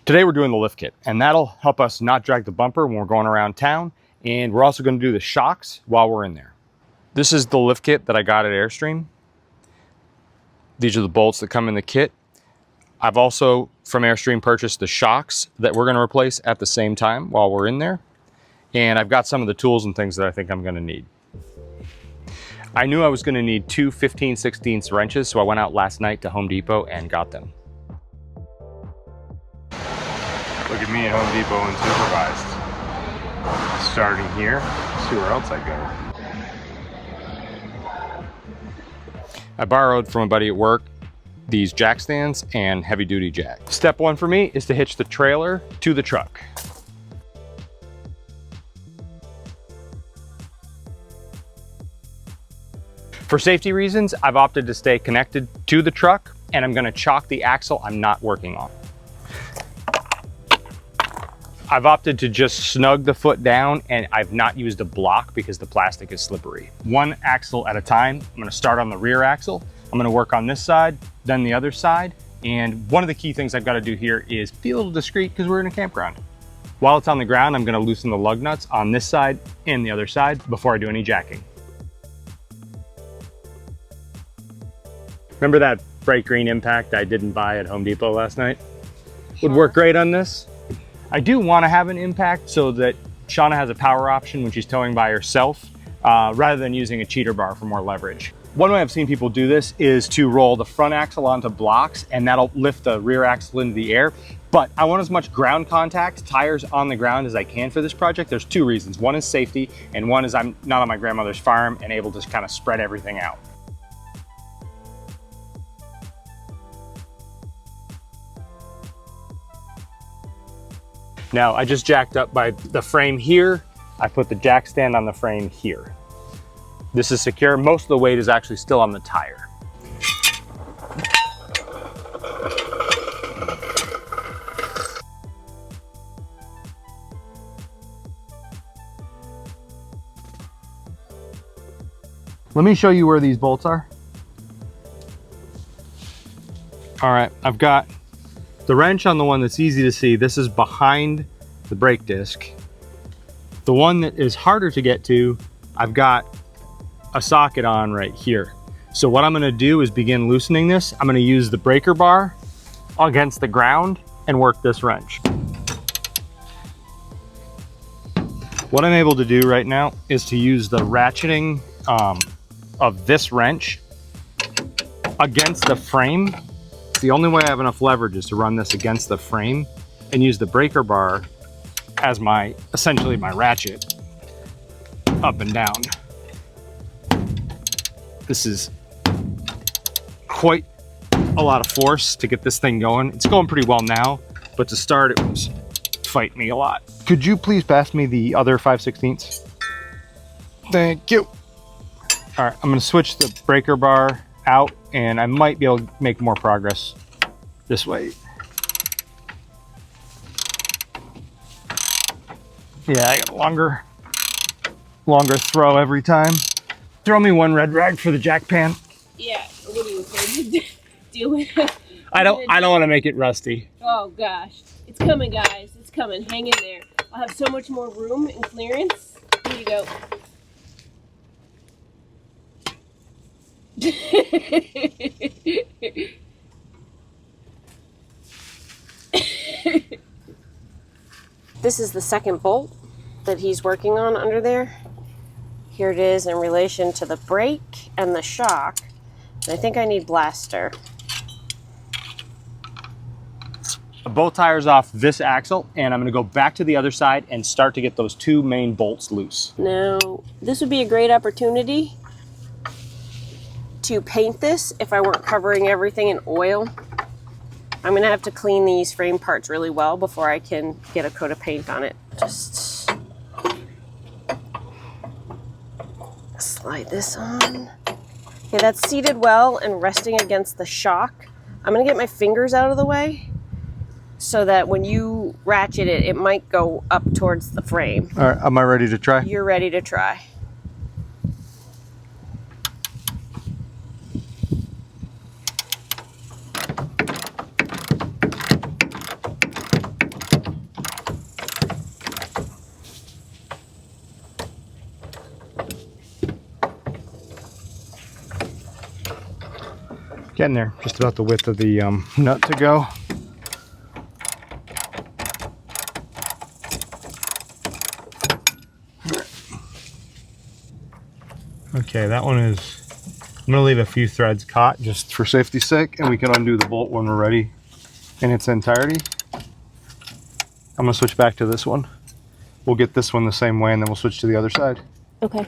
Today we're doing the lift kit, and that'll help us not drag the bumper when we're going around town, and we're also going to do the shocks while we're in there. This is the lift kit that I got at Airstream. These are the bolts that come in the kit. I've also, from Airstream, purchased the shocks that we're going to replace at the same time while we're in there. And I've got some of the tools and things that I think I'm going to need. I knew I was going to need two 15/16 wrenches, so I went out last night to Home Depot and got them. Look at me at Home Depot unsupervised. Starting here, see where else I go. I borrowed from a buddy at work these jack stands and heavy duty jack. Step one for me is to hitch the trailer to the truck. For safety reasons, I've opted to stay connected to the truck, and I'm gonna chock the axle I'm not working on. I've opted to just snug the foot down, and I've not used a block because the plastic is slippery. One axle at a time. I'm gonna start on the rear axle. I'm gonna work on this side, then the other side. And one of the key things I've gotta do here is be a little discreet because we're in a campground. While it's on the ground, I'm gonna loosen the lug nuts on this side and the other side before I do any jacking. Remember that bright green impact I didn't buy at Home Depot last night? Would work great on this. I do want to have an impact so that Shauna has a power option when she's towing by herself, rather than using a cheater bar for more leverage. One way I've seen people do this is to roll the front axle onto blocks, and that'll lift the rear axle into the air. But I want as much ground contact, tires on the ground, as I can for this project. There's two reasons. One is safety, and one is I'm not on my grandmother's farm and able to kind of spread everything out. Now, I just jacked up by the frame here. I put the jack stand on the frame here. This is secure. Most of the weight is actually still on the tire. Let me show you where these bolts are. All right, I've got the wrench on the one that's easy to see. This is behind the brake disc. The one that is harder to get to, I've got a socket on right here. So what I'm gonna do is begin loosening this. I'm gonna use the breaker bar against the ground and work this wrench. What I'm able to do right now is to use the ratcheting of this wrench against the frame. The only way I have enough leverage is to run this against the frame and use the breaker bar as essentially my ratchet up and down. This is quite a lot of force to get this thing going. It's going pretty well now, but to start it was fighting me a lot. Could you please pass me the other 5/16? Thank you. All right, I'm gonna switch the breaker bar out, and I might be able to make more progress this way. Yeah, I got a longer throw every time. Throw me one red rag for the jack pan. Yeah, what are you afraid to deal with? I don't want to make it rusty. Oh gosh, it's coming, guys. It's coming. Hang in there. I'll have so much more room and clearance. Here you go. This is the second bolt that he's working on under there. Here it is in relation to the brake and the shock. And I think I need blaster. Both tires off this axle, and I'm going to go back to the other side and start to get those two main bolts loose. Now, this would be a great opportunity to paint this if I weren't covering everything in oil. I'm gonna have to clean these frame parts really well before I can get a coat of paint on it. Just slide this on. Okay, that's seated well and resting against the shock. I'm gonna get my fingers out of the way so that when you ratchet it, it might go up towards the frame. All right, am I ready to try? You're ready to try. Getting there, just about the width of the nut to go. Okay, that one is, I'm gonna leave a few threads caught just for safety's sake, and we can undo the bolt when we're ready in its entirety. I'm gonna switch back to this one. We'll get this one the same way, and then we'll switch to the other side. Okay.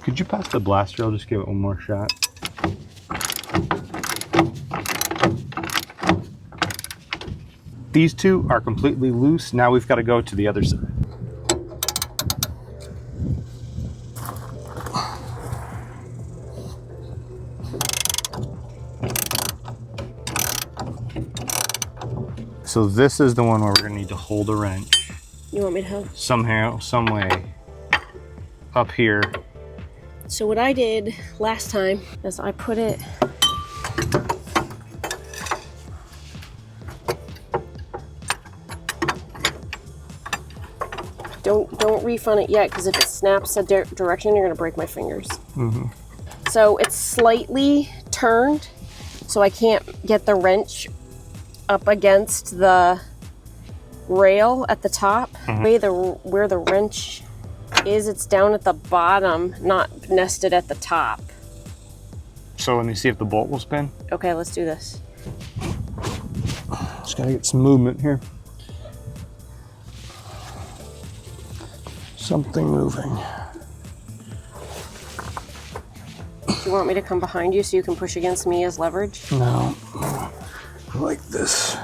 Could you pass the blaster? I'll just give it one more shot. These two are completely loose. Now we've got to go to the other side. So this is the one where we're going to need to hold a wrench. You want me to help? Somehow, some way, up here. So what I did last time is I put it Don't reef on it yet, because if it snaps a direction, you're gonna break my fingers. Mm-hmm. So it's slightly turned, so I can't get the wrench up against the rail at the top. Mm-hmm. Where the wrench is, it's down at the bottom, not nested at the top. So let me see if the bolt will spin. Okay, let's do this. Just gotta get some movement here. Something moving. Do you want me to come behind you so you can push against me as leverage? No, like this.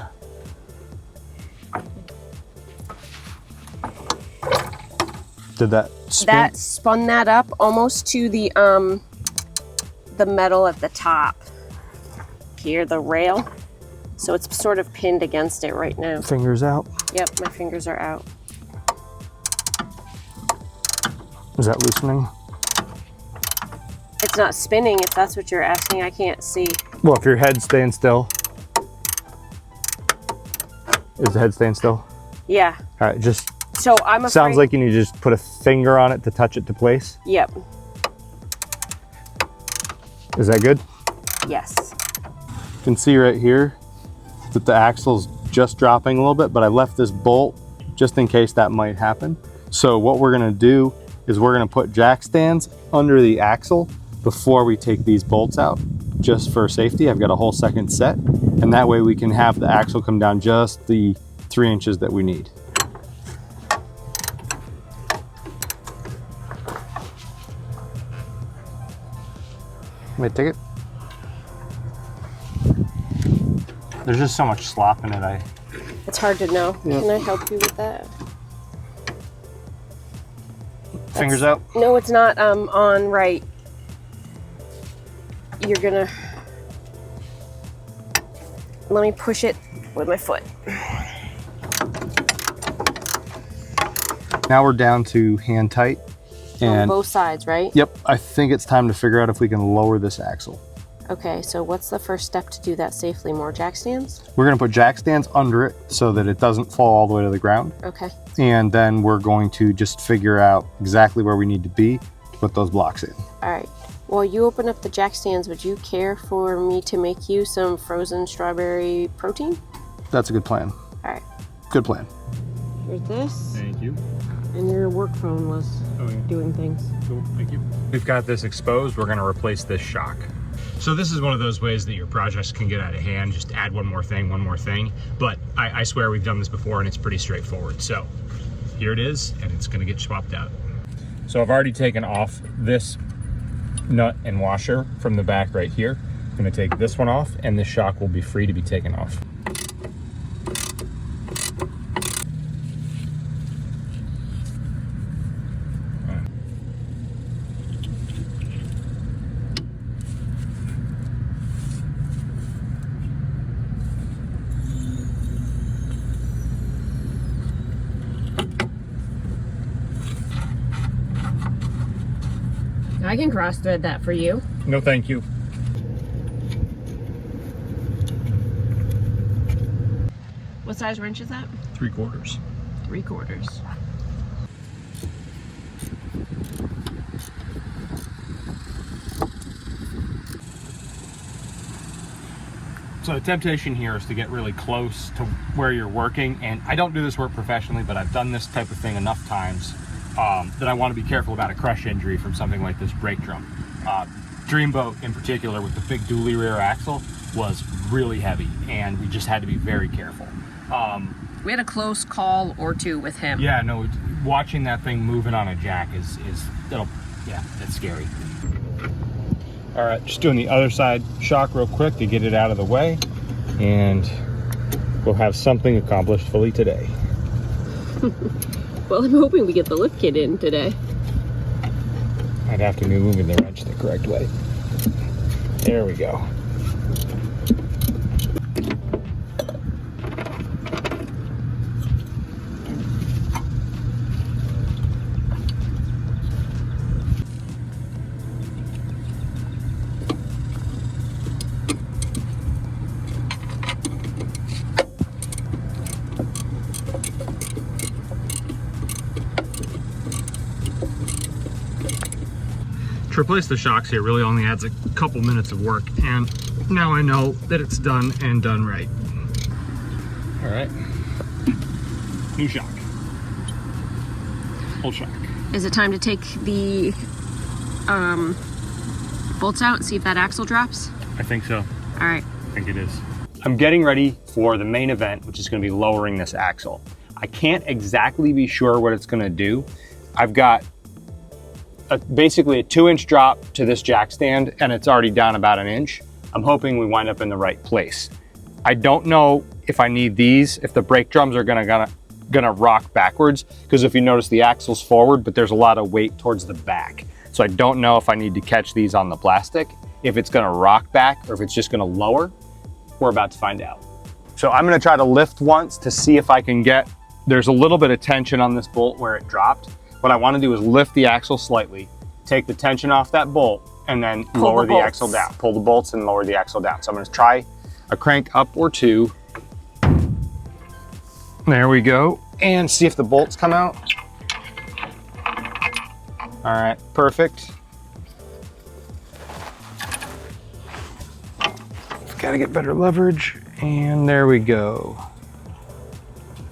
Did that spin? That spun that up almost to the metal at the top. Here, the rail. So it's sort of pinned against it right now. Fingers out. Yep, my fingers are out. Is that loosening? It's not spinning, if that's what you're asking. I can't see. Well, if your head's staying still. Is the head staying still? Yeah. All right, just so I'm afraid. Sounds like you need to just put a finger on it to touch it to place. Yep. Is that good? Yes. You can see right here that the axle's just dropping a little bit, but I left this bolt just in case that might happen. So what we're gonna do is we're gonna put jack stands under the axle before we take these bolts out, just for safety. I've got a whole second set, and that way we can have the axle come down just the 3 inches that we need. May I take it? There's just so much slop in it. It's hard to know. Yep. Can I help you with that? Fingers out? No, it's not on right. You're gonna... Let me push it with my foot. Now we're down to hand tight. On both sides, right? Yep, I think it's time to figure out if we can lower this axle. Okay, so what's the first step to do that safely? More jack stands? We're gonna put jack stands under it so that it doesn't fall all the way to the ground. Okay. And then we're going to just figure out exactly where we need to be to put those blocks in. All right. While you open up the jack stands, would you care for me to make you some frozen strawberry protein? That's a good plan. All right. Good plan. Here's this. Thank you. And your work phone was doing things. Cool, thank you. We've got this exposed. We're gonna replace this shock. So this is one of those ways that your projects can get out of hand. Just add one more thing. But I swear we've done this before and it's pretty straightforward. So here it is, and it's gonna get swapped out. So I've already taken off this nut and washer from the back right here. I'm gonna take this one off, and this shock will be free to be taken off. I can cross thread that for you. No, thank you. What size wrench is that? 3/4. 3/4. So the temptation here is to get really close to where you're working, and I don't do this work professionally, but I've done this type of thing enough times that I want to be careful about a crush injury from something like this brake drum. Dreamboat in particular, with the big dually rear axle, was really heavy, and we just had to be very careful. We had a close call or two with him. Yeah, no, watching that thing moving on a jack that's scary. All right, just doing the other side shock real quick to get it out of the way, and we'll have something accomplished fully today. Well, I'm hoping we get the lift kit in today. I'd have to be moving the wrench the correct way. There we go. To replace the shocks here really only adds a couple minutes of work, and now I know that it's done and done right. All right, new shock, old shock. Is it time to take the bolts out and see if that axle drops? I think so. All right. I think it is. I'm getting ready for the main event, which is going to be lowering this axle. I can't exactly be sure what it's going to do. I've got basically a 2-inch drop to this jack stand, and it's already down about 1 inch. I'm hoping we wind up in the right place. I don't know if I need these, if the brake drums are gonna rock backwards, because if you notice the axle's forward, but there's a lot of weight towards the back. So I don't know if I need to catch these on the plastic, if it's gonna rock back or if it's just gonna lower. We're about to find out. So I'm gonna try to lift once to see if I can get, there's a little bit of tension on this bolt where it dropped. What I want to do is lift the axle slightly, take the tension off that bolt, and then lower the axle down. Pull the bolts and lower the axle down. So I'm going to try a crank up or two. There we go. And see if the bolts come out. All right, perfect. Got to get better leverage. And there we go.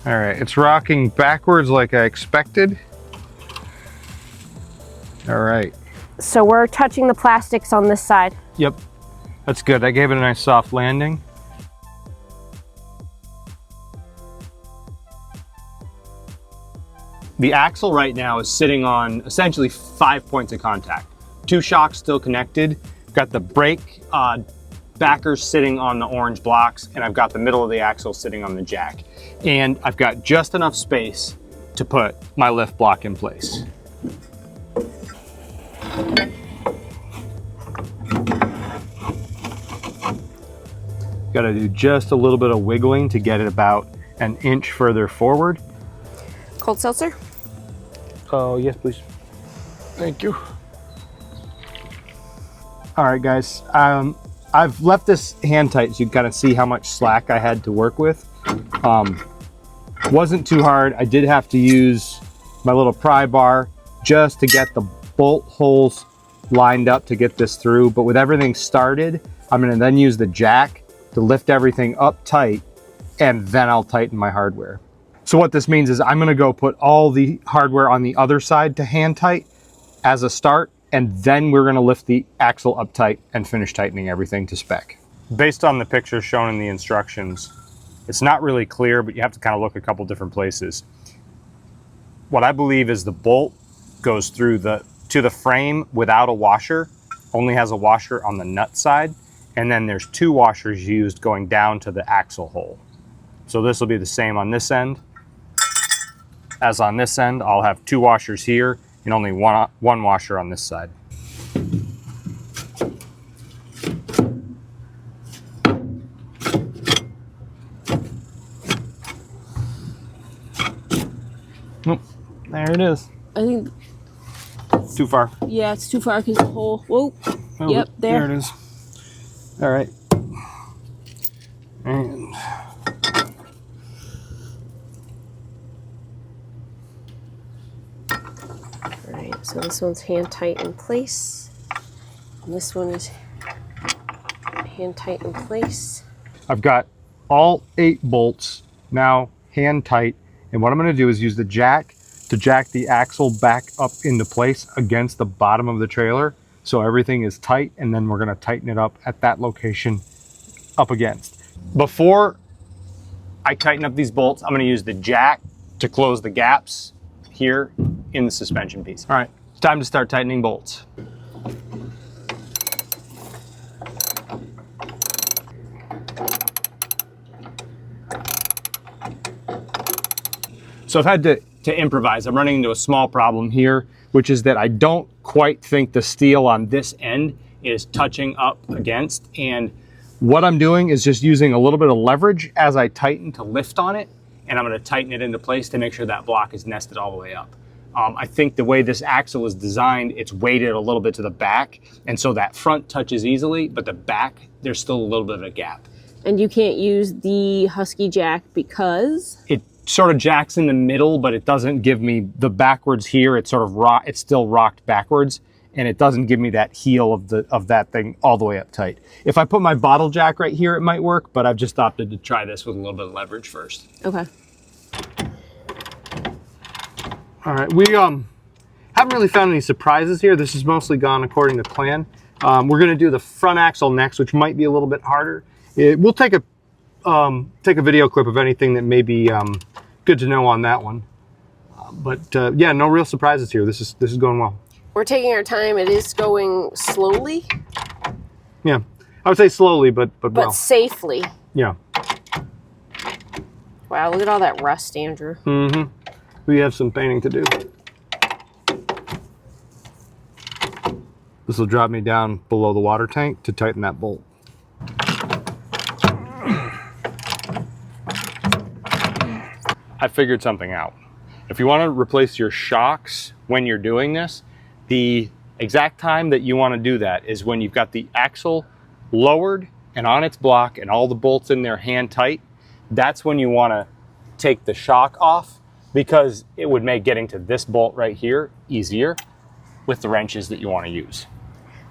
All right, it's rocking backwards like I expected. All right. So we're touching the plastics on this side. Yep, that's good. I gave it a nice soft landing. The axle right now is sitting on essentially 5 points of contact. 2 shocks still connected. Got the brake backers sitting on the orange blocks, and I've got the middle of the axle sitting on the jack. And I've got just enough space to put my lift block in place. Got to do just a little bit of wiggling to get it about 1 inch further forward. Cold seltzer? Oh, yes, please. Thank you. All right, guys. I've left this hand tight so you can kind of see how much slack I had to work with. Wasn't too hard. I did have to use my little pry bar just to get the bolt holes lined up to get this through. But with everything started, I'm going to then use the jack to lift everything up tight, and then I'll tighten my hardware. So what this means is I'm going to go put all the hardware on the other side to hand tight as a start, and then we're going to lift the axle up tight and finish tightening everything to spec. Based on the pictures shown in the instructions, it's not really clear, but you have to kind of look a couple different places. What I believe is the bolt goes through to the frame without a washer, only has a washer on the nut side, and then there's 2 washers used going down to the axle hole. So this will be the same on this end as on this end. I'll have 2 washers here and only one washer on this side. Oh, there it is. I think Too far. Yeah, it's too far because the hole. Whoa. Oh, Yep, there. There it is. All right. And All right, so this one's hand tight in place. And this one is hand tight in place. I've got all 8 bolts now hand tight, and what I'm going to do is use the jack to jack the axle back up into place against the bottom of the trailer so everything is tight, and then we're going to tighten it up at that location up against. Before I tighten up these bolts, I'm going to use the jack to close the gaps here in the suspension piece. All right, it's time to start tightening bolts. So I've had to improvise. I'm running into a small problem here, which is that I don't quite think the steel on this end is touching up against. And what I'm doing is just using a little bit of leverage as I tighten to lift on it. And I'm going to tighten it into place to make sure that block is nested all the way up. I think the way this axle is designed, it's weighted a little bit to the back. And so that front touches easily, but the back, there's still a little bit of a gap. And you can't use the Husky jack because? It sort of jacks in the middle, but it doesn't give me the backwards here. It's sort of it's still rocked backwards, and it doesn't give me that heel of that thing all the way up tight. If I put my bottle jack right here, it might work, but I've just opted to try this with a little bit of leverage first. Okay. All right, we haven't really found any surprises here. This has mostly gone according to plan. We're going to do the front axle next, which might be a little bit harder. We'll take a video clip of anything that may be good to know on that one. Yeah, no real surprises here. This is going well. We're taking our time. It is going slowly. Yeah, I would say slowly, but well. Safely. Yeah. Wow, look at all that rust, Andrew. Mm-hmm. We have some painting to do. This will drop me down below the water tank to tighten that bolt. I figured something out. If you want to replace your shocks when you're doing this, the exact time that you want to do that is when you've got the axle lowered and on its block and all the bolts in there hand tight. That's when you want to take the shock off, because it would make getting to this bolt right here easier with the wrenches that you want to use.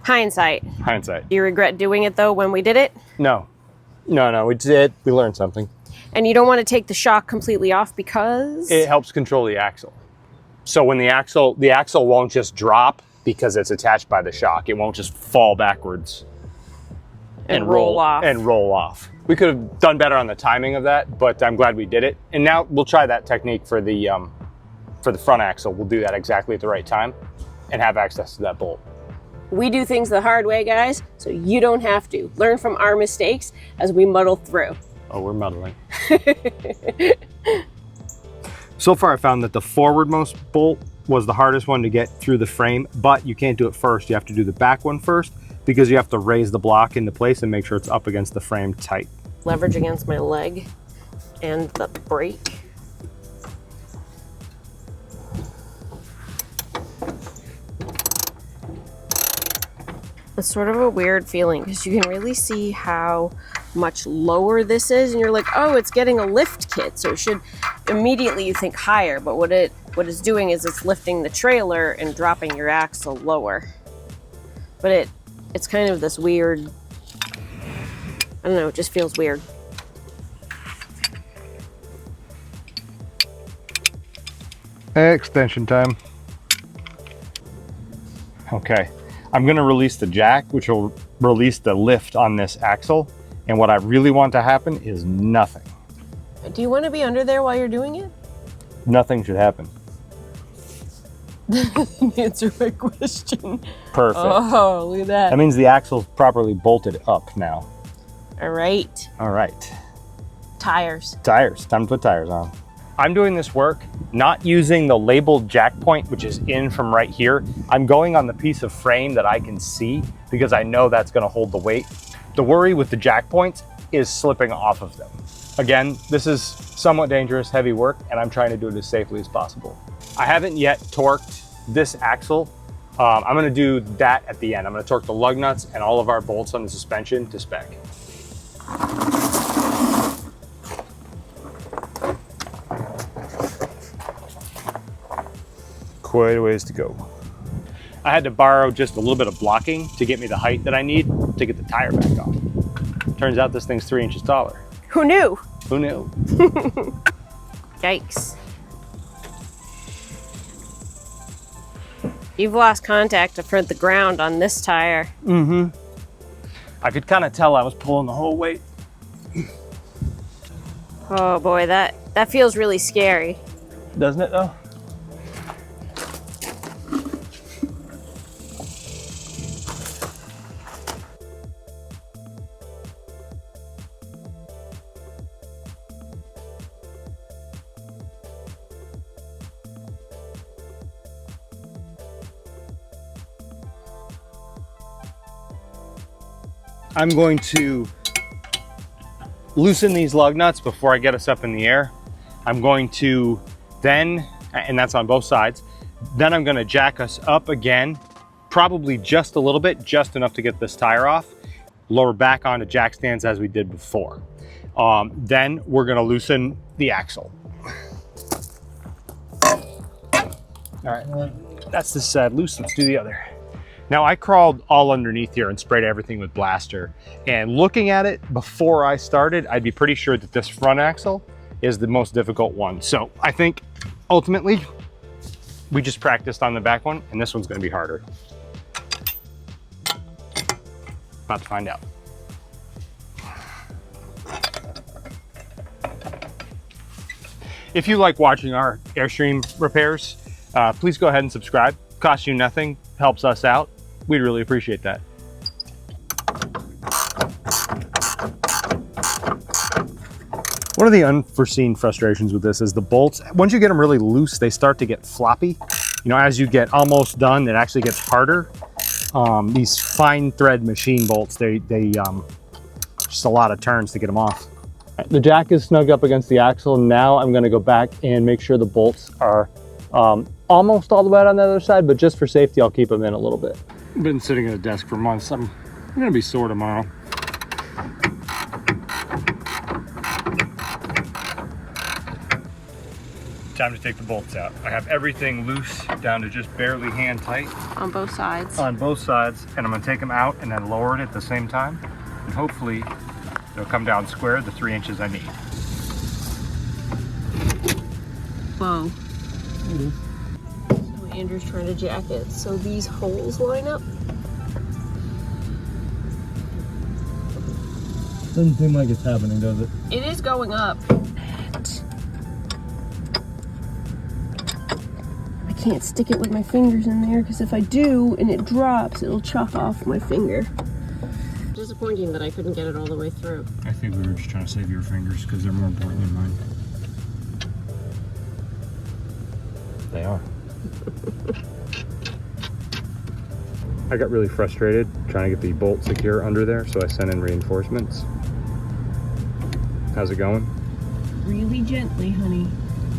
Hindsight. Hindsight. Do you regret doing it though when we did it? No, we did. We learned something. And you don't want to take the shock completely off because? It helps control the axle. So when the axle won't just drop because it's attached by the shock. It won't just fall backwards and roll off. We could have done better on the timing of that, but I'm glad we did it. And now we'll try that technique for the front axle. We'll do that exactly at the right time and have access to that bolt. We do things the hard way, guys, so you don't have to. Learn from our mistakes as we muddle through. Oh, we're muddling. So far I found that the forwardmost bolt was the hardest one to get through the frame, but you can't do it first. You have to do the back one first, because you have to raise the block into place and make sure it's up against the frame tight. Leverage against my leg and the brake. It's sort of a weird feeling because you can really see how much lower this is, and you're like, oh, it's getting a lift kit, so it should immediately you think higher, but what it's doing is it's lifting the trailer and dropping your axle lower. But it's kind of this weird, I don't know, it just feels weird. Extension time. Okay. I'm going to release the jack, which will release the lift on this axle. And what I really want to happen is nothing. Do you want to be under there while you're doing it? Nothing should happen. Answer my question. Perfect. Oh, look at that. That means the axle's properly bolted up now. All right. All right. Tires. Tires. Time to put tires on. I'm doing this work not using the labeled jack point, which is in from right here. I'm going on the piece of frame that I can see because I know that's going to hold the weight. The worry with the jack points is slipping off of them. Again, this is somewhat dangerous, heavy work, and I'm trying to do it as safely as possible. I haven't yet torqued this axle. I'm going to do that at the end. I'm going to torque the lug nuts and all of our bolts on the suspension to spec. Quite a ways to go. I had to borrow just a little bit of blocking to get me the height that I need to get the tire back on. Turns out this thing's 3 inches taller. Who knew? Who knew? Yikes. You've lost contact for the ground on this tire. Mm-hmm. I could kind of tell I was pulling the whole weight. Oh boy, that feels really scary. Doesn't it though? I'm going to loosen these lug nuts before I get us up in the air. I'm going to then, and that's on both sides, then I'm going to jack us up again, probably just a little bit, just enough to get this tire off, lower back onto jack stands as we did before. Then we're going to loosen the axle. All right, that's this side loose, let's do the other. Now I crawled all underneath here and sprayed everything with Blaster. And looking at it before I started, I'd be pretty sure that this front axle is the most difficult one. So I think ultimately we just practiced on the back one and this one's gonna be harder. About to find out. If you like watching our Airstream repairs, please go ahead and subscribe. Costs you nothing, helps us out. We'd really appreciate that. One of the unforeseen frustrations with this is the bolts. Once you get them really loose, they start to get floppy. You know, as you get almost done, it actually gets harder. These fine thread machine bolts, they just a lot of turns to get them off. The jack is snug up against the axle. Now I'm gonna go back and make sure the bolts are almost all the way out on the other side, but just for safety, I'll keep them in a little bit. I've been sitting at a desk for months. I'm gonna be sore tomorrow. Time to take the bolts out. I have everything loose down to just barely hand tight. On both sides. On both sides, and I'm gonna take them out and then lower it at the same time. And hopefully it'll come down square, the 3 inches I need. Whoa. So Andrew's trying to jack it so these holes line up. Doesn't seem like it's happening, does it? It is going up. I can't stick it with my fingers in there because if I do and it drops, it'll chuck off my finger. Disappointing that I couldn't get it all the way through. I think we were just trying to save your fingers because they're more important than mine. They are. I got really frustrated trying to get the bolt secure under there, so I sent in reinforcements. How's it going? Really gently, honey.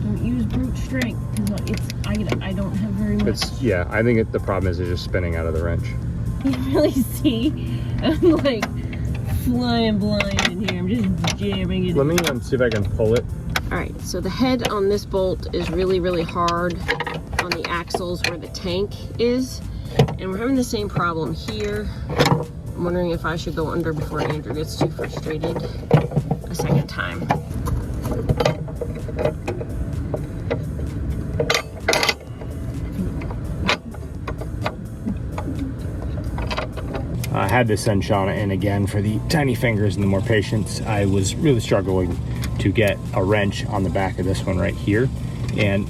Don't use brute strength because I don't have very much. Yeah, I think the problem is it's just spinning out of the wrench. You really see, I'm like flying blind in here. I'm just jamming it. Let me see if I can pull it. All right, so the head on this bolt is really, really hard on the axles where the tank is. And we're having the same problem here. I'm wondering if I should go under before Andrew gets too frustrated a second time. I had to send Shauna in again for the tiny fingers and the more patience. I was really struggling to get a wrench on the back of this one right here. And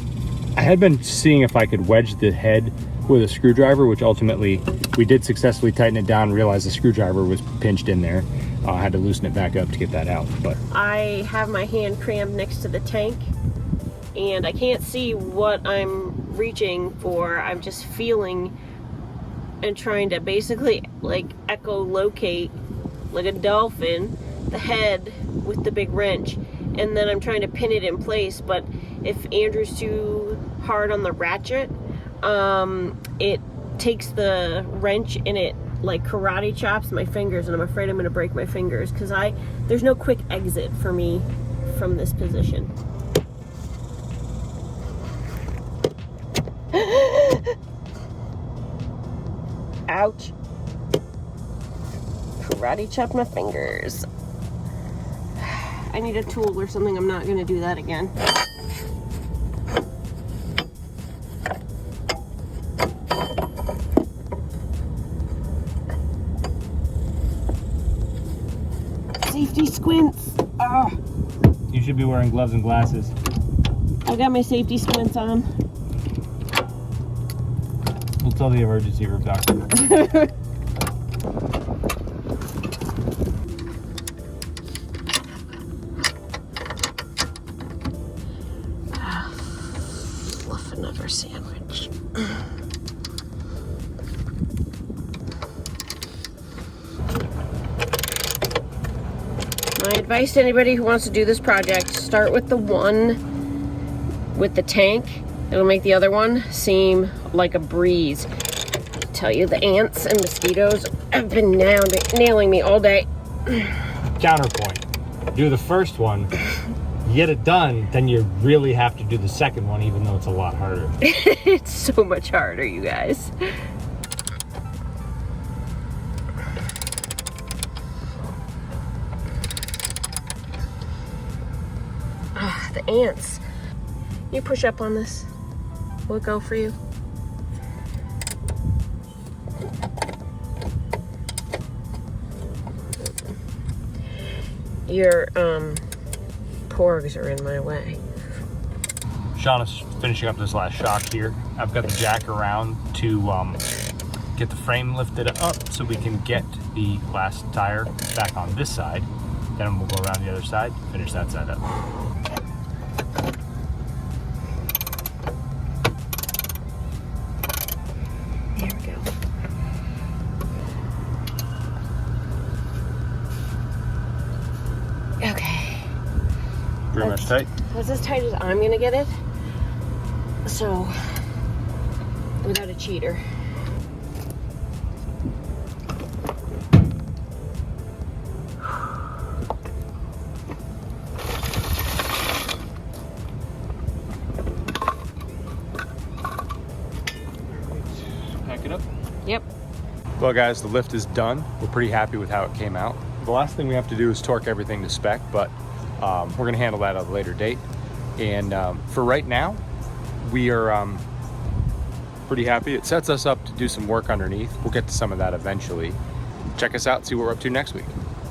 I had been seeing if I could wedge the head with a screwdriver, which ultimately we did successfully tighten it down, realized the screwdriver was pinched in there. I had to loosen it back up to get that out. But I have my hand crammed next to the tank and I can't see what I'm reaching for. I'm just feeling and trying to basically like echolocate like a dolphin the head with the big wrench, and then I'm trying to pin it in place. But if Andrew's too hard on the ratchet, it takes the wrench and it like karate chops my fingers, and I'm afraid I'm gonna break my fingers because there's no quick exit for me from this position. Ouch. Karate chopped my fingers. I need a tool or something. I'm not gonna do that again. Safety squints. Oh. You should be wearing gloves and glasses. I've got my safety squints on. We'll tell the emergency room doctor. Fluff another sandwich. My advice to anybody who wants to do this project, start with the one with the tank. It'll make the other one seem like a breeze. I tell you, the ants and mosquitoes have been nailing me all day. Counterpoint. Do the first one, get it done, then you really have to do the second one, even though it's a lot harder. It's so much harder, you guys. The ants. You push up on this. Will it go for you? Your porgs are in my way. Shauna's finishing up this last shock here. I've got the jack around to get the frame lifted up so we can get the last tire back on this side. Then we'll go around the other side, finish that side up. There we go. Okay. Pretty much tight. That's as tight as I'm gonna get it. So, without a cheater. Pack it up. Yep. Well guys, the lift is done. We're pretty happy with how it came out. The last thing we have to do is torque everything to spec, but we're gonna handle that at a later date. And for right now, we are pretty happy. It sets us up to do some work underneath. We'll get to some of that eventually. Check us out, see what we're up to next week.